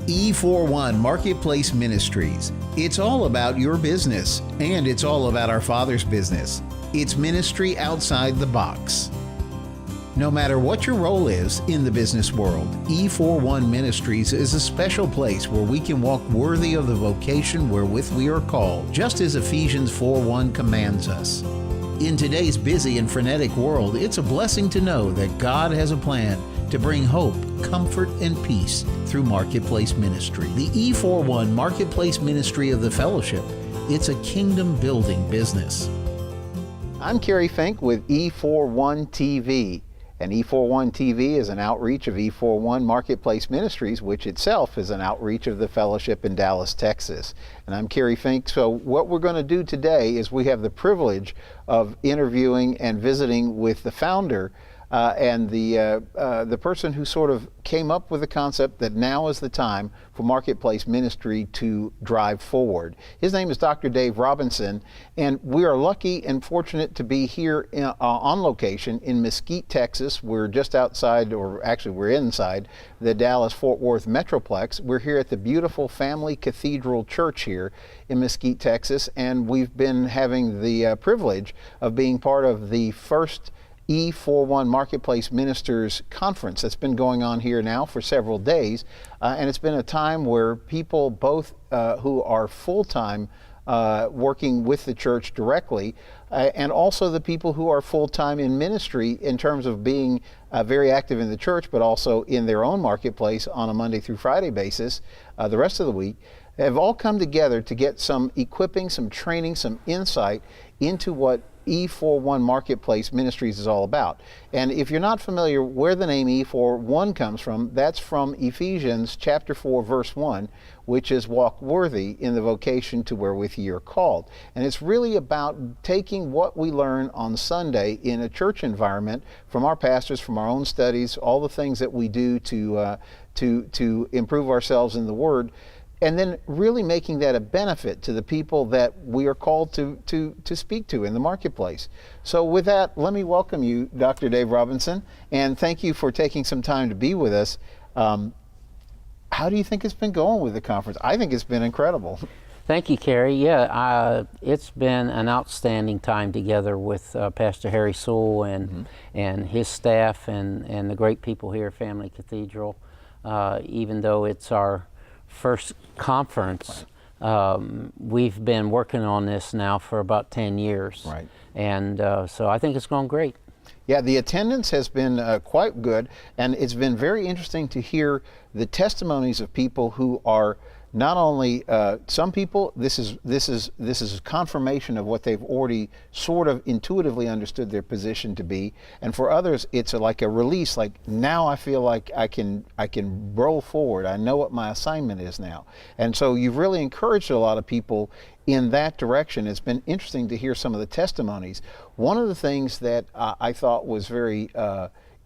E41 Marketplace Ministries. It's all about your business, and it's all about our Father's business. It's ministry outside the box. No matter what your role is in the business world, E41 Ministries is a special place where we can walk worthy of the vocation wherewith we are called, just as Ephesians 4:1 commands us. In today's busy and frenetic world, it's a blessing to know that God has a plan to bring hope, comfort, and peace through Marketplace Ministry. The E41 Marketplace Ministry of the Fellowship. It's a kingdom-building business. I'm Kerry Fink with E41 TV. And E41 TV is an outreach of E41 Marketplace Ministries, which itself is an outreach of the Fellowship in Dallas, Texas. And I'm Kerry Fink. So what we're going to do today is we have the privilege of interviewing and visiting with the founder and the person who sort of came up with the concept that now is the time for Marketplace Ministry to drive forward. His name is Dr. Dave Robinson, and we are lucky and fortunate to be here on location in Mesquite, Texas. We're just outside, or actually we're inside, the Dallas-Fort Worth Metroplex. We're here at the beautiful Family Cathedral Church here in Mesquite, Texas, and we've been having the privilege of being part of the first E41 Marketplace Ministers Conference that's been going on here now for several days. And it's been a time where people both who are full-time working with the church directly and also the people who are full-time in ministry in terms of being very active in the church but also in their own marketplace on a Monday through Friday basis the rest of the week have all come together to get some equipping, some training, some insight into what E41 Marketplace Ministries is all about. And if you're not familiar where the name E41 comes from, that's from Ephesians chapter 4 verse 1, which is walk worthy in the vocation to wherewith ye are called. And it's really about taking what we learn on Sunday in a church environment from our pastors, from our own studies, all the things that we do to improve ourselves in the Word, and then really making that a benefit to the people that we are called to speak to in the marketplace. So with that, let me welcome you, Dr. Dave Robinson, and thank you for taking some time to be with us. How do you think it's been going with the conference? I think it's been incredible. Thank you, Kerry. Yeah, it's been an outstanding time together with Pastor Harry Sewell and his staff and the great people here at Family Cathedral. Even though it's our first conference, we've been working on this now for about 10 years. Right. And so I think it's going great. Yeah, the attendance has been quite good, and it's been very interesting to hear the testimonies of people who are not only some people, this is confirmation of what they've already sort of intuitively understood their position to be, and for others it's like a release, like now I feel like I can roll forward. I know what my assignment is now. And so you've really encouraged a lot of people in that direction. It's been interesting to hear some of the testimonies. One of the things that I thought was very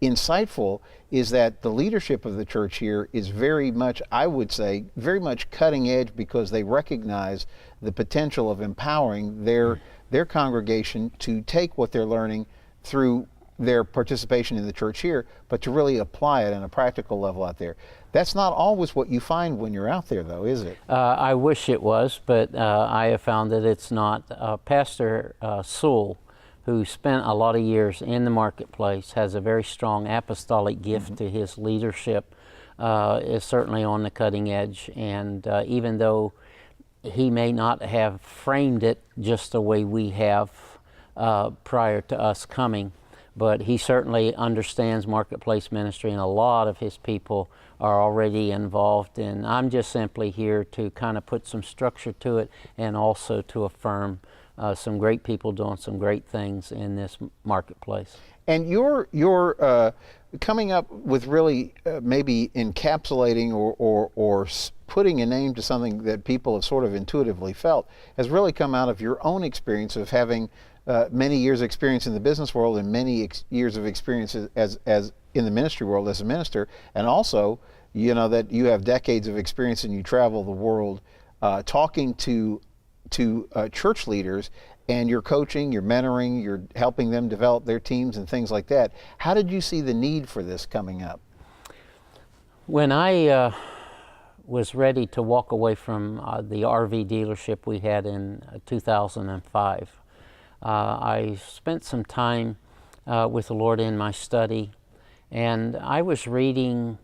insightful is that the leadership of the church here is very much, I would say, very much cutting edge, because they recognize the potential of empowering their congregation to take what they're learning through their participation in the church here, but to really apply it on a practical level out there. That's not always what you find when you're out there, though, is it? I wish it was, but I have found that it's not. Pastor Sewell, who spent a lot of years in the marketplace, has a very strong apostolic gift to his leadership, is certainly on the cutting edge. And even though he may not have framed it just the way we have prior to us coming, but he certainly understands marketplace ministry, and a lot of his people are already involved. And I'm just simply here to kind of put some structure to it, and also to affirm some great people doing some great things in this marketplace. And you're coming up with really maybe encapsulating or putting a name to something that people have sort of intuitively felt has really come out of your own experience of having many years of experience in the business world and many years of experience as in the ministry world as a minister, and also, you know, that you have decades of experience and you travel the world talking to church leaders, and you're coaching, you're mentoring, you're helping them develop their teams and things like that. How did you see the need for this coming up? When I was ready to walk away from the RV dealership we had in 2005. I spent some time with the Lord in my study, and I was reading,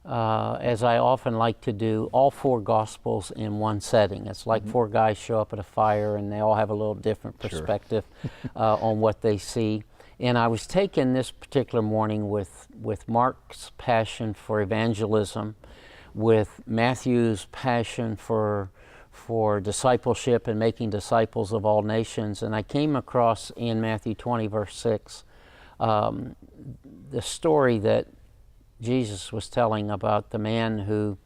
as I often like to do, all four Gospels in one setting. It's like four guys show up at a fire and they all have a little different perspective on what they see. And I was taken this particular morning with Mark's passion for evangelism, with Matthew's passion for discipleship and making disciples of all nations. And I came across in Matthew 20, verse 6, the story that Jesus was telling about the man who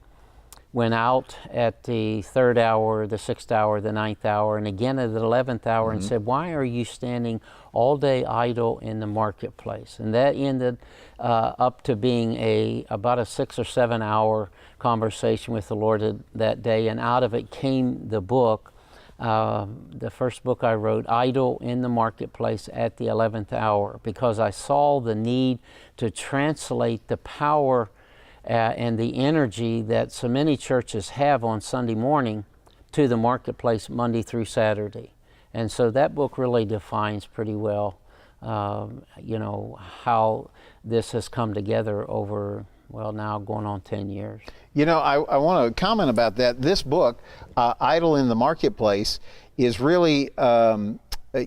went out at the 3rd hour, the 6th hour, the 9th hour, and again at the 11th hour and said, "Why are you standing all day idle in the marketplace?" And that ended up to being about a 6 or 7 hour conversation with the Lord that day, and out of it came the book, the first book I wrote, Idle in the Marketplace at the 11th Hour, because I saw the need to translate the power and the energy that so many churches have on Sunday morning to the marketplace Monday through Saturday. And so that book really defines pretty well, you know, how this has come together over, well, now going on 10 years. You know, I want to comment about that. This book, Idle in the Marketplace, is really,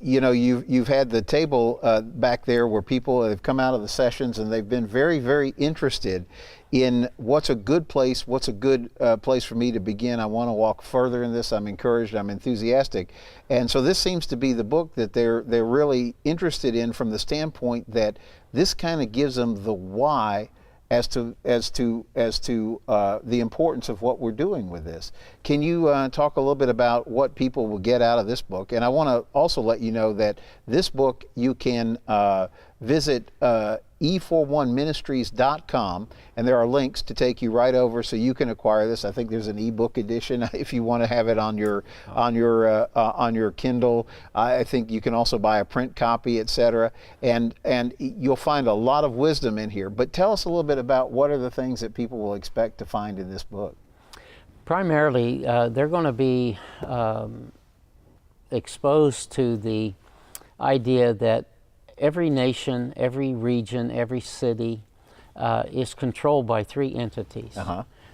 you know, you've had the table back there where people have come out of the sessions and they've been very, very interested in what's a good place, what's a good place for me to begin. I want to walk further in this. I'm encouraged, I'm enthusiastic. And so this seems to be the book that they're really interested in, from the standpoint that this kind of gives them the why as to the importance of what we're doing with this. Can you talk a little bit about what people will get out of this book? And I want to also let you know that this book, you can visit E41ministries.com, and there are links to take you right over so you can acquire this. I think there's an ebook edition if you want to have it on your Kindle. I think you can also buy a print copy, etc. And you'll find a lot of wisdom in here. But tell us a little bit about what are the things that people will expect to find in this book. Primarily, they're going to be exposed to the idea that every nation, every region, every city is controlled by three entities.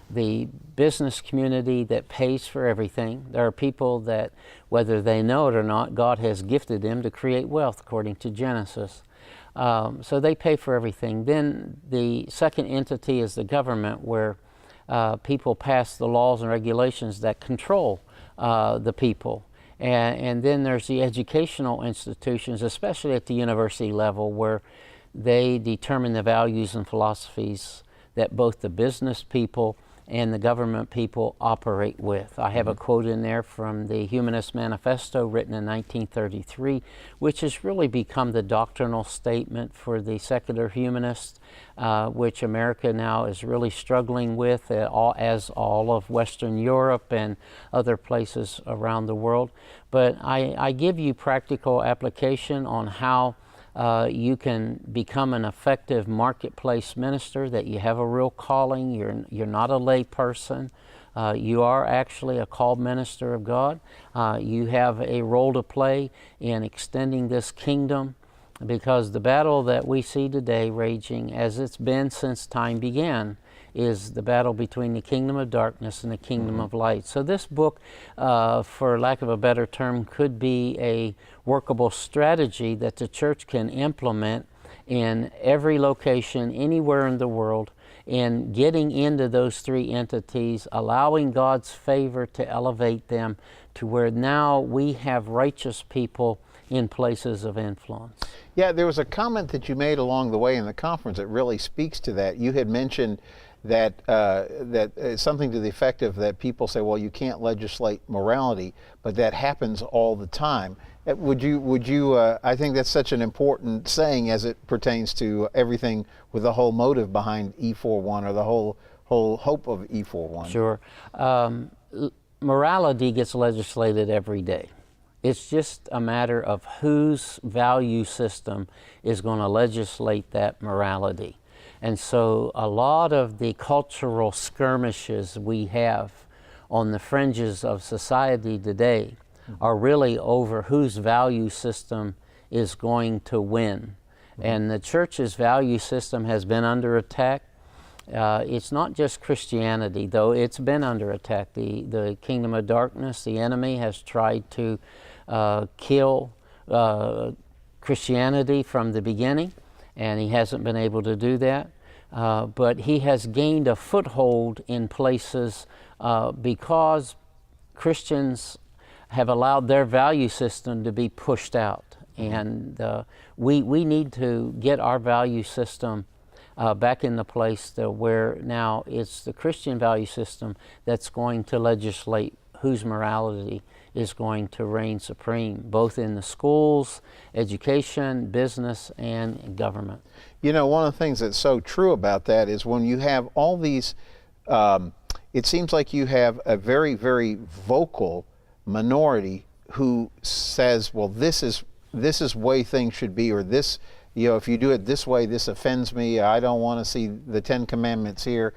The business community that pays for everything. There are people that, whether they know it or not, God has gifted them to create wealth, according to Genesis. So they pay for everything. Then the second entity is the government, where people pass the laws and regulations that control the people. And then there's the educational institutions, especially at the university level, where they determine the values and philosophies that both the business people and the government people operate with. I have a quote in there from the Humanist Manifesto, written in 1933, which has really become the doctrinal statement for the secular humanists, which America now is really struggling with, as all of Western Europe and other places around the world. But I give you practical application on how you can become an effective marketplace minister, that you have a real calling. You're not a lay person. You are actually a called minister of God. You have a role to play in extending this kingdom, because the battle that we see today raging, as it's been since time began, is the battle between the kingdom of darkness and the kingdom of light. So this book, for lack of a better term, could be a workable strategy that the church can implement in every location, anywhere in the world, in getting into those three entities, allowing God's favor to elevate them to where now we have righteous people in places of influence. Yeah, there was a comment that you made along the way in the conference that really speaks to that. You had mentioned that something to the effect of that people say, well, you can't legislate morality, but that happens all the time. Would you? I think that's such an important saying as it pertains to everything, with the whole motive behind E41, or the whole hope of E41. Sure. Morality gets legislated every day. It's just a matter of whose value system is going to legislate that morality. And so a lot of the cultural skirmishes we have on the fringes of society today are really over whose value system is going to win. And the church's value system has been under attack. It's not just Christianity, though it's been under attack. The kingdom of darkness, the enemy, has tried to kill Christianity from the beginning, and he hasn't been able to do that. But he has gained a foothold in places because Christians have allowed their value system to be pushed out. And we need to get our value system back in the place where now it's the Christian value system that's going to legislate whose morality is going to reign supreme, both in the schools, education, business, and government. You know, one of the things that's so true about that is when you have all these, it seems like you have a very, very vocal minority who says, well, this is way things should be, or this, you know, if you do it this way, this offends me. I don't want to see the 10 Commandments here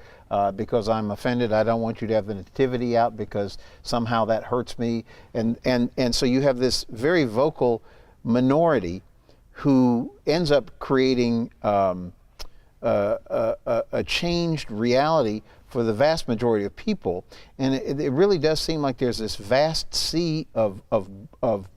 because I'm offended. I don't want you to have the nativity out because somehow that hurts me. And so you have this very vocal minority who ends up creating a changed reality for the vast majority of people. And it really does seem like there's this vast sea of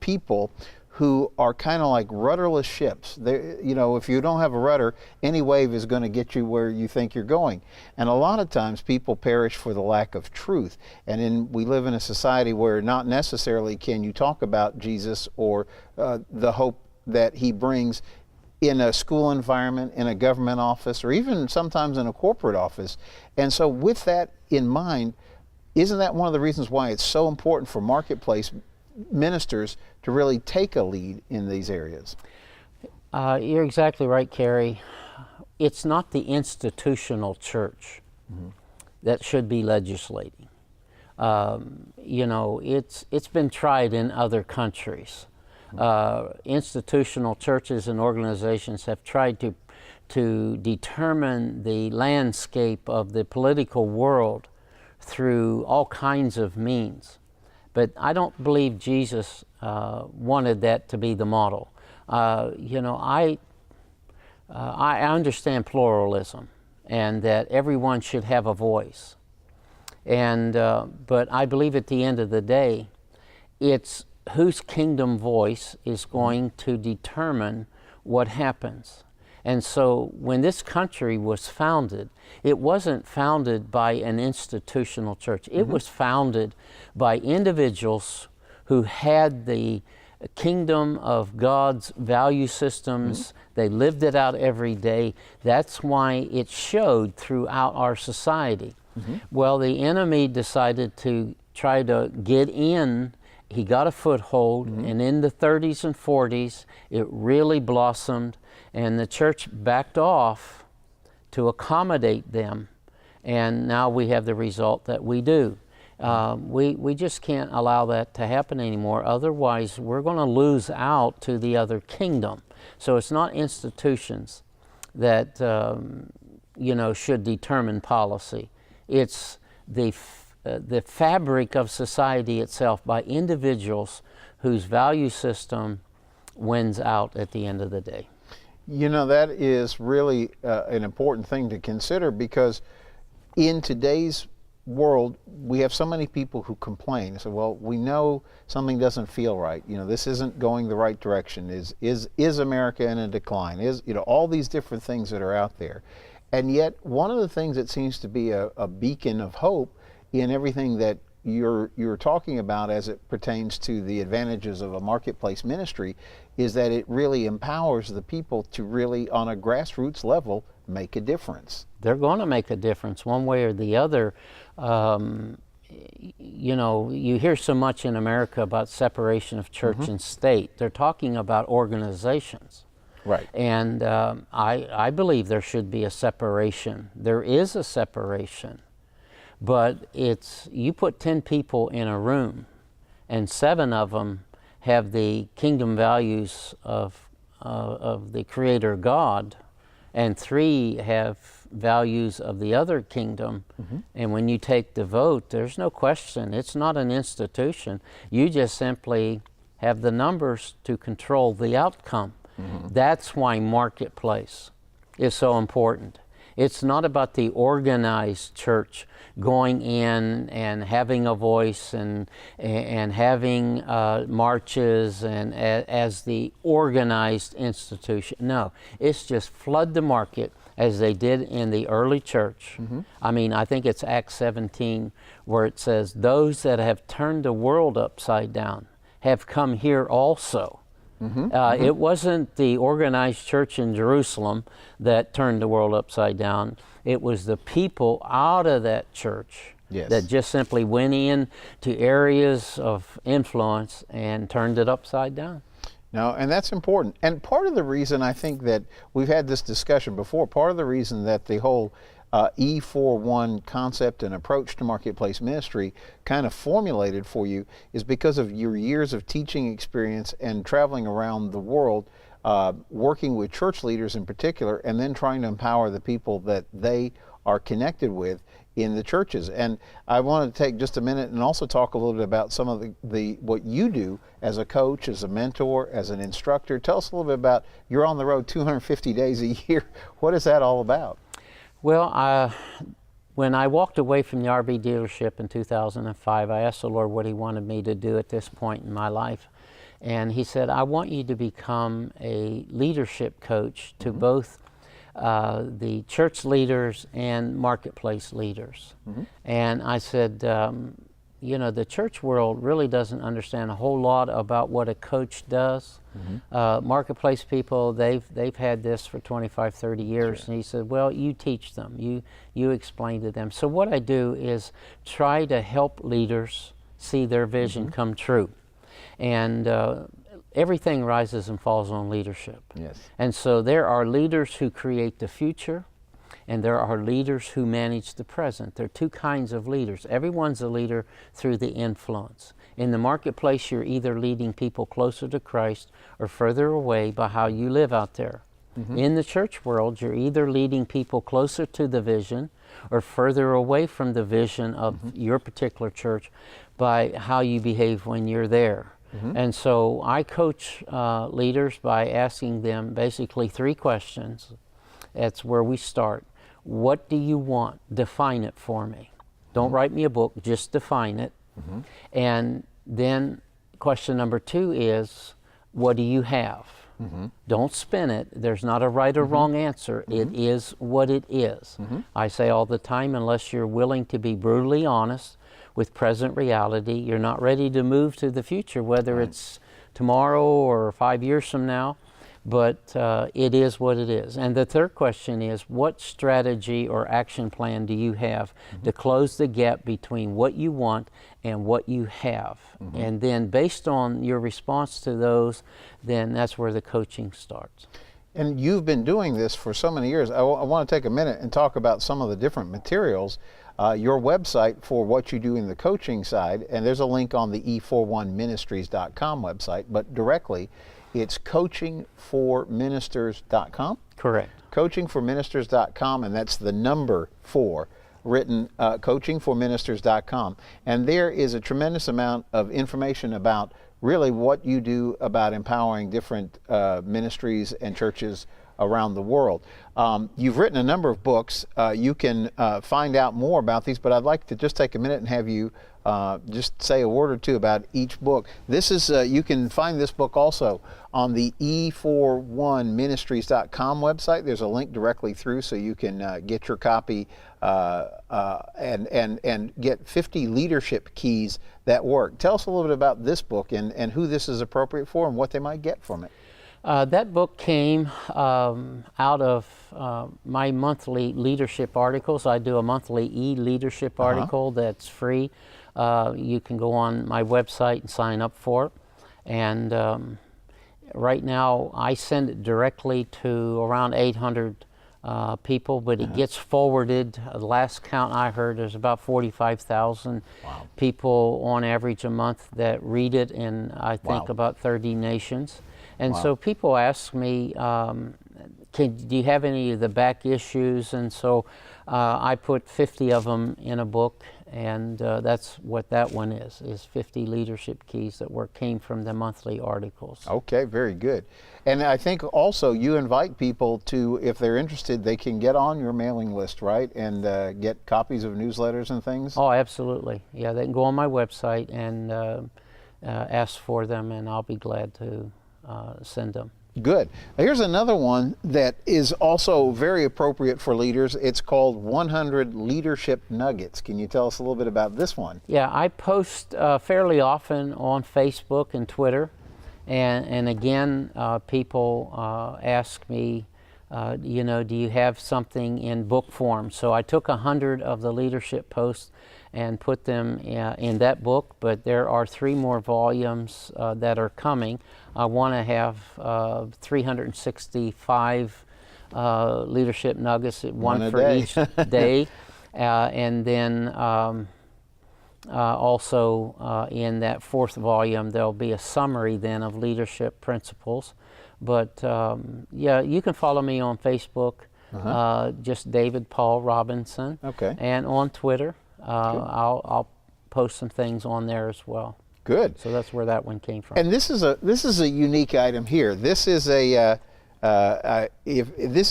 people who are kind of like rudderless ships. You know, if you don't have a rudder, any wave is going to get you where you think you're going. And a lot of times people perish for the lack of truth. And we live in a society where not necessarily can you talk about Jesus or the hope that he brings in a school environment, in a government office, or even sometimes in a corporate office. And so with that in mind, isn't that one of the reasons why it's so important for Marketplace ministers to really take a lead in these areas? You're exactly right, Kerry. It's not the institutional church that should be legislating. You know, it's been tried in other countries. Institutional churches and organizations have tried to determine the landscape of the political world through all kinds of means. But I don't believe Jesus wanted that to be the model. You know, I understand pluralism and that everyone should have a voice. And but I believe at the end of the day, it's whose kingdom voice is going to determine what happens. And so when this country was founded, it wasn't founded by an institutional church. It was founded by individuals who had the kingdom of God's value systems. They lived it out every day. That's why it showed throughout our society. Well, the enemy decided to try to get in. He got a foothold, and in the 30s and 40s, it really blossomed, and the church backed off to accommodate them, and now we have the result that we do. We just can't allow that to happen anymore. Otherwise, we're going to lose out to the other kingdom. So it's not institutions that you know, should determine policy. It's the fabric of society itself by individuals whose value system wins out at the end of the day. You know, that is really an important thing to consider, because in today's world, we have so many people who complain. So, well, we know something doesn't feel right. You know, this isn't going the right direction. Is America in a decline? You know, all these different things that are out there. And yet, one of the things that seems to be a beacon of hope in everything that you're talking about as it pertains to the advantages of a marketplace ministry is that it really empowers the people to really, on a grassroots level, make a difference. They're going to make a difference one way or the other. You know, you hear so much in America about separation of church and state. They're talking about organizations. Right. And I believe there should be a separation. There is a separation. But it's, you put 10 people in a room and 7 of them have the kingdom values of the Creator God, and 3 have values of the other kingdom. And when you take the vote, there's no question. It's not an institution. You just simply have the numbers to control the outcome. That's why Marketplace is so important. It's not about the organized church going in and having a voice and having marches and as the organized institution. No, it's just flood the market as they did in the early church. I mean, I think it's Acts 17 where it says, those that have turned the world upside down have come here also. It wasn't the organized church in Jerusalem that turned the world upside down. It was the people out of that church that just simply went in to areas of influence and turned it upside down. No, and that's important. And part of the reason I think that we've had this discussion before, part of the reason that the whole E41 concept and approach to marketplace ministry kind of formulated for you is because of your years of teaching experience and traveling around the world, working with church leaders in particular, and then trying to empower the people that they are connected with in the churches. And I want to take just a minute and also talk a little bit about some of the what you do as a coach, as a mentor, as an instructor. Tell us a little bit about, you're on the road 250 days a year. What is that all about? Well, when I walked away from the RV dealership in 2005, I asked the Lord what He wanted me to do at this point in my life. And He said, I want you to become a leadership coach to both the church leaders and marketplace leaders. And I said, you know, the church world really doesn't understand a whole lot about what a coach does. Marketplace people, they've had this for 25, 30 years. And He said, well, you teach them, you explain to them. So what I do is try to help leaders see their vision come true. And everything rises and falls on leadership. And so there are leaders who create the future, and there are leaders who manage the present. There are two kinds of leaders. Everyone's a leader through the influence. In the marketplace, you're either leading people closer to Christ or further away by how you live out there. In the church world, you're either leading people closer to the vision or further away from the vision of your particular church by how you behave when you're there. And so I coach leaders by asking them basically 3 questions. That's where we start. What do you want? Define it for me. Don't write me a book, just define it. And then question number 2 is, what do you have? Don't spin it. There's not a right or wrong answer. It is what it is. I say all the time, unless you're willing to be brutally honest with present reality, you're not ready to move to the future, whether it's tomorrow or 5 years from now. But it is what it is. And the third question is, what strategy or action plan do you have to close the gap between what you want and what you have? And then based on your response to those, then that's where the coaching starts. And you've been doing this for so many years. I want to take a minute and talk about some of the different materials. Your website for what you do in the coaching side, and there's a link on the E41ministries.com website, but directly, it's coachingforministers.com? Correct. Coachingforministers.com, and that's the number 4, written coachingforministers.com. And there is a tremendous amount of information about really what you do about empowering different ministries and churches around the world. You've written a number of books. You can find out more about these, but I'd like to just take a minute and have you just say a word or two about each book. This is, you can find this book also on the E41ministries.com website. There's a link directly through, so you can get your copy and get 50 leadership keys that work. Tell us a little bit about this book and who this is appropriate for and what they might get from it. That book came out of my monthly leadership articles. I do a monthly e-leadership article that's free. You can go on my website and sign up for it. And right now I send it directly to around 800 people, but it gets forwarded. The last count I heard, there's about 45,000 people on average a month that read it in, I think, about 30 nations. And so people ask me, do you have any of the back issues? And so I put 50 of them in a book, and that's what that one is 50 leadership keys that came from the monthly articles. Okay, very good. And I think also you invite people to, if they're interested, they can get on your mailing list, right? And get copies of newsletters and things? Oh, absolutely. Yeah, they can go on my website and ask for them, and I'll be glad to send them. Good. Here's another one that is also very appropriate for leaders. It's called 100 Leadership Nuggets. Can you tell us a little bit about this one? Yeah, I post fairly often on Facebook and Twitter. And again, people ask me, you know, do you have something in book form? So I took 100 of the leadership posts and put them in that book, but there are 3 more volumes that are coming. I want to have 365 leadership nuggets, one for each day, and then also in that 4th volume there'll be a summary then of leadership principles. But yeah, you can follow me on Facebook, just David Paul Robinson, and on Twitter. I'll post some things on there as well. Good. So that's where that one came from. And this is a unique item here. This is this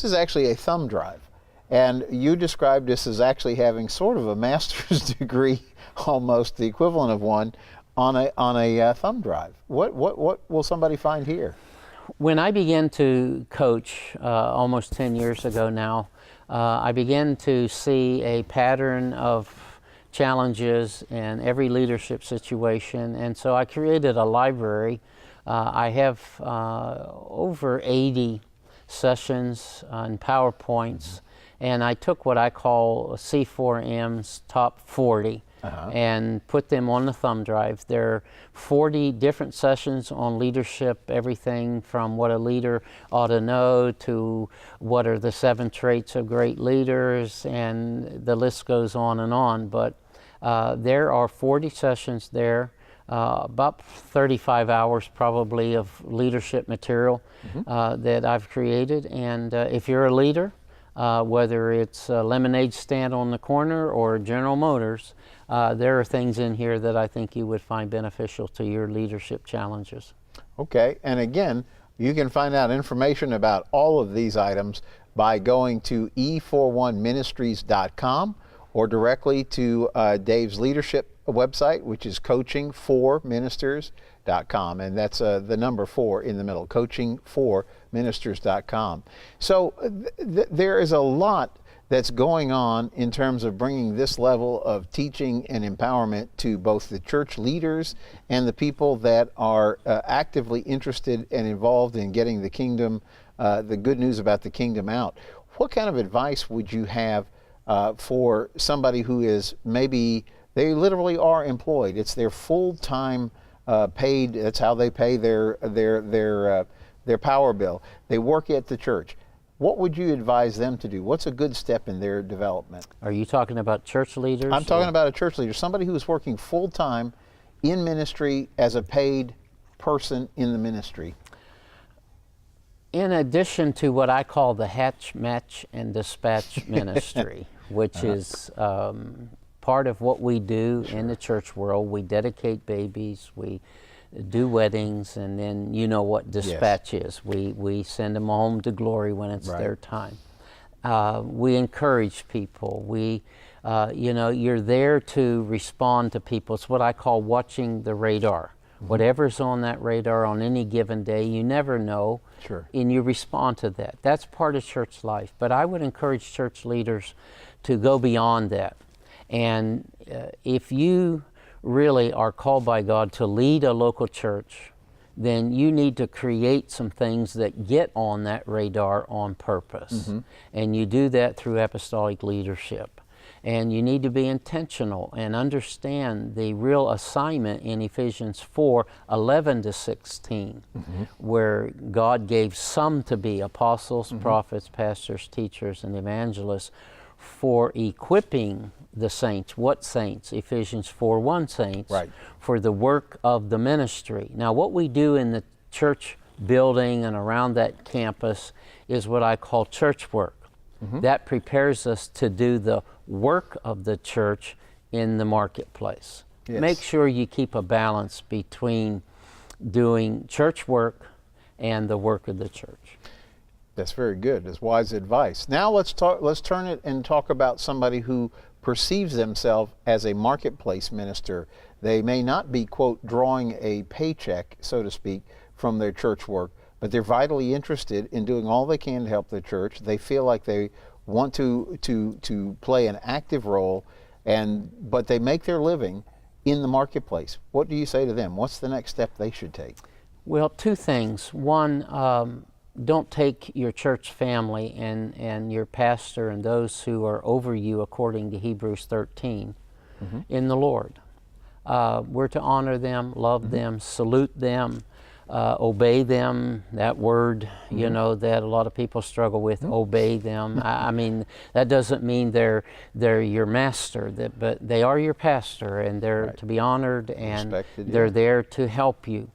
is actually a thumb drive, and you described this as actually having sort of a master's degree, almost the equivalent of one, on a thumb drive. What will somebody find here? When I began to coach almost 10 years ago now, I began to see a pattern of challenges in every leadership situation, and so I created a library. I have over 80 sessions and PowerPoints, and I took what I call C4M's top 40 and put them on the thumb drive. There are 40 different sessions on leadership, everything from what a leader ought to know to what are the 7 traits of great leaders, and the list goes on and on. But there are 40 sessions there, about 35 hours probably of leadership material that I've created. And if you're a leader, whether it's a lemonade stand on the corner or General Motors, there are things in here that I think you would find beneficial to your leadership challenges. Okay, and again, you can find out information about all of these items by going to E41ministries.com or directly to Dave's leadership website, which is coaching4ministers.com, and that's the number 4 in the middle, coaching4ministers.com. So there is a lot that's going on in terms of bringing this level of teaching and empowerment to both the church leaders and the people that are actively interested and involved in getting the kingdom, the good news about the kingdom out. What kind of advice would you have for somebody who is maybe, they literally are employed, it's their full-time paid, that's how they pay their power bill, they work at the church. What would you advise them to do? What's a good step in their development? Are you talking about church leaders? I'm talking about a church leader, somebody who is working full-time in ministry as a paid person in the ministry. In addition to what I call the hatch, match, and dispatch ministry, which is part of what we do in the church world. We dedicate babies, we do weddings, and then you know what dispatch is. We send them home to glory when it's their time. We encourage people. We, you know, you're there to respond to people. It's what I call watching the radar. Whatever's on that radar on any given day, you never know, and you respond to that. That's part of church life. But I would encourage church leaders to go beyond that. And if you really are called by God to lead a local church, then you need to create some things that get on that radar on purpose. And you do that through apostolic leadership. And you need to be intentional and understand the real assignment in Ephesians 4:11-16, where God gave some to be apostles, prophets, pastors, teachers, and evangelists for equipping the saints. What saints? Ephesians 4:1 saints, for the work of the ministry. Now, what we do in the church building and around that campus is what I call church work. That prepares us to do the work of the church in the marketplace. Yes. Make sure you keep a balance between doing church work and the work of the church. That's very good. That's wise advice. Now let's turn it and talk about somebody who perceives themselves as a marketplace minister. They may not be, quote, drawing a paycheck, so to speak, from their church work, but they're vitally interested in doing all they can to help the church. They feel like they want to play an active role, but they make their living in the marketplace. What do you say to them? What's the next step they should take? Well, two things. One, don't take your church family and your pastor and those who are over you, according to Hebrews 13, in the Lord. We're to honor them, love them, salute them, obey them. That word, you know, that a lot of people struggle with, obey them. I mean, that doesn't mean they're your master, but they are your pastor, and they're to be honored, and respected, they're there to help you.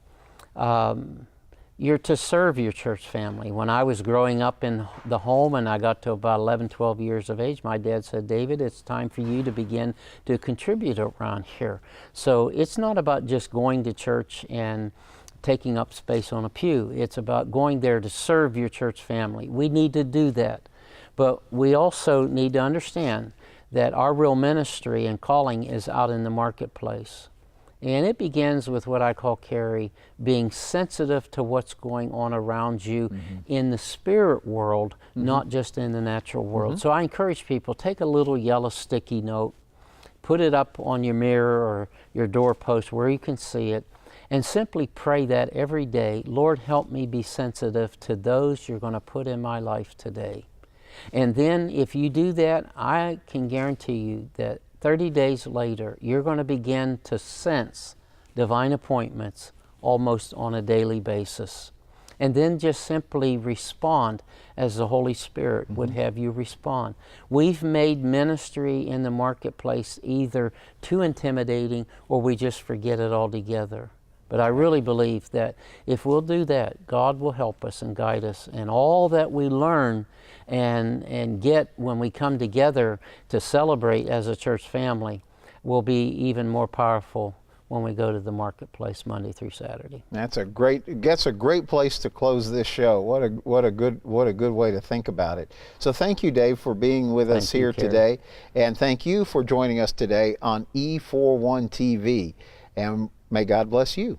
You're to serve your church family. When I was growing up in the home and I got to about 11, 12 years of age, my dad said, David, it's time for you to begin to contribute around here. So it's not about just going to church and taking up space on a pew. It's about going there to serve your church family. We need to do that. But we also need to understand that our real ministry and calling is out in the marketplace. And it begins with what I call, Kerry, being sensitive to what's going on around you in the spirit world, not just in the natural world. So I encourage people, take a little yellow sticky note, put it up on your mirror or your doorpost where you can see it, and simply pray that every day, Lord, help me be sensitive to those you're going to put in my life today. And then if you do that, I can guarantee you that 30 days later, you're going to begin to sense divine appointments almost on a daily basis. And then just simply respond as the Holy Spirit would have you respond. We've made ministry in the marketplace either too intimidating or we just forget it altogether. But I really believe that if we'll do that, God will help us and guide us, and all that we learn and get when we come together to celebrate as a church family will be even more powerful when we go to the marketplace Monday through Saturday. That's a great place to close this show. What a good way to think about it. So thank you, Dave, for being with us here today, and thank you for joining us today on E41 TV. And may God bless you.